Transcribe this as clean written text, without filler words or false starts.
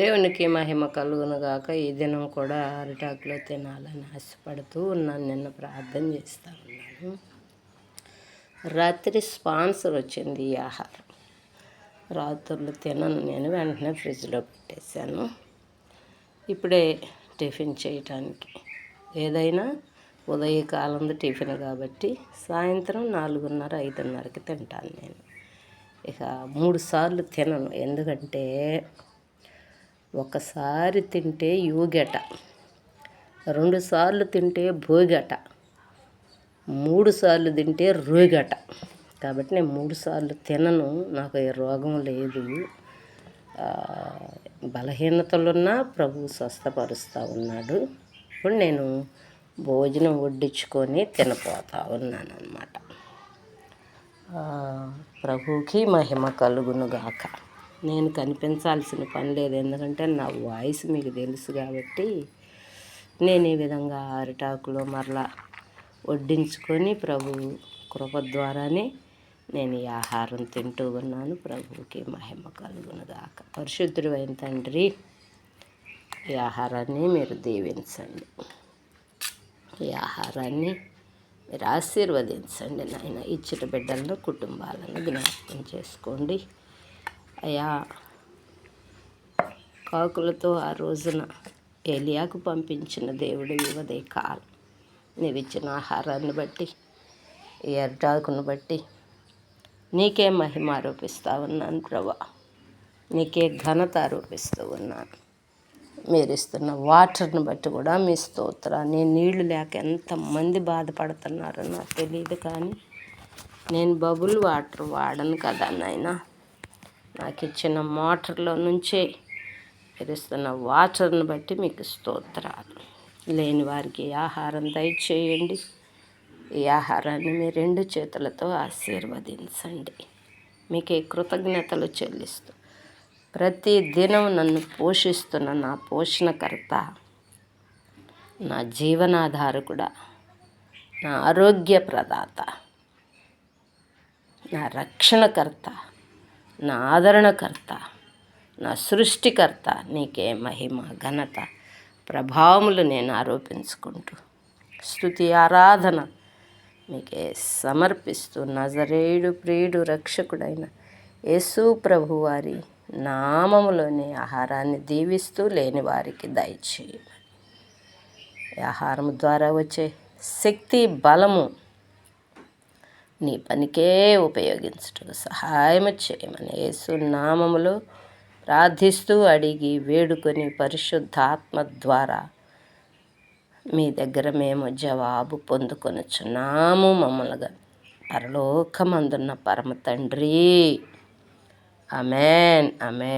దేవునికి మహిమ కలుగునుగాక. ఈ దినం కూడా అరిటాకులో తినాలని ఆశపడుతూ ఉన్నాను. నిన్న ప్రార్థన చేస్తూ ఉన్నాను. రాత్రి స్పాన్సర్ వచ్చింది ఈ ఆహారం. రాత్రులు తినను నేను, వెంటనే ఫ్రిడ్జ్లో పెట్టేశాను. ఇప్పుడే టిఫిన్ చేయటానికి, ఏదైనా ఉదయకాలంలో టిఫిన్ కాబట్టి సాయంత్రం 4:30, 5:30కి తింటాను నేను. ఇక 3 సార్లు తినను, ఎందుకంటే ఒకసారి తింటే యూగట, 2 సార్లు తింటే భోగట, 3 సార్లు తింటే రోగట. కాబట్టి నేను 3 సార్లు తినను. నాకు ఏ రోగం లేదు. బలహీనతలున్నా ప్రభువు స్వస్థపరుస్తూ ఉన్నాడు. ఇప్పుడు నేను భోజనం వడ్డించుకొని తినపోతూ ఉన్నాను అన్నమాట. ప్రభువుకి మహిమ కలుగునుగాక. నేను కనిపించాల్సిన పని లేదు, ఎందుకంటే నా వాయిస్ మీకు తెలుసు కాబట్టి నేను ఈ విధంగా అరిటాకులో మరలా వడ్డించుకొని ప్రభు కృప ద్వారానే నేను ఈ ఆహారం తింటూ ఉన్నాను. ప్రభువుకి మహిమ కలుగునుగాక. పరిశుద్ధుడు అయిన తండ్రి, ఈ ఆహారాన్ని మీరు దీవించండి, ఈ ఆహారాన్ని మీరు ఆశీర్వదించండి నాయన. ఇచ్చిన బిడ్డలను, కుటుంబాలను జ్ఞాపకం చేసుకోండి అయ్యా. కాకులతో ఆ రోజున ఏలియాకు పంపించిన దేవుడు ఇవదే కాలం. నీవు ఇచ్చిన ఆహారాన్ని బట్టి, ఈ అరిటాకును బట్టి నీకే మహిమ ఆరోపిస్తూ ఉన్నాను ప్రభా, నీకే ఘనత ఆరోపిస్తూ ఉన్నాను. మీరు ఇస్తున్న వాటర్ని బట్టి కూడా మీ స్తోత్రాన్ని. నీళ్లు లేక ఎంతమంది బాధపడుతున్నారో నాకు తెలియదు, కానీ నేను బబుల్ వాటర్ వాడను కదా నాయన. నాకు ఇచ్చిన మోటార్లో నుంచే మీరు ఇస్తున్న వాటర్ని బట్టి మీకు స్తోత్రాలు. లేని వారికి ఆహారం దయచేయండి. ఈ ఆహారాన్ని మీ 2 చేతులతో ఆశీర్వదించండి. మీకే కృతజ్ఞతలు చెల్లిస్తూ ప్రతి దినం నన్ను పోషిస్తున్న నా పోషణకర్త, నా జీవనాధారకుడా, నా ఆరోగ్య ప్రదాత, నా రక్షణకర్త, నా ఆదరణకర్త, నా సృష్టికర్త, నీకే మహిమ, ఘనత, ప్రభావములు నేను ఆరోపించుకుంటూ స్తుతి ఆరాధన మీకే సమర్పిస్తూ నజరేయుడు ప్రియుడు రక్షకుడైన యేసు ప్రభు వారి నామములోని ఆహారాన్ని దీవిస్తూ లేని వారికి దయచేయమని, ఆహారం ద్వారా వచ్చే శక్తి, బలము నీ పనికే ఉపయోగించుటకు సహాయం చేయమని యేసు నామములో ప్రార్థిస్తూ అడిగి వేడుకొని పరిశుద్ధాత్మ ద్వారా మీ దగ్గర మేము జవాబు పొందుకొనుచున్నాము. మమ్మల్ని పరలోకమందున్న పరమ తండ్రి. ఆమేన్, ఆమేన్.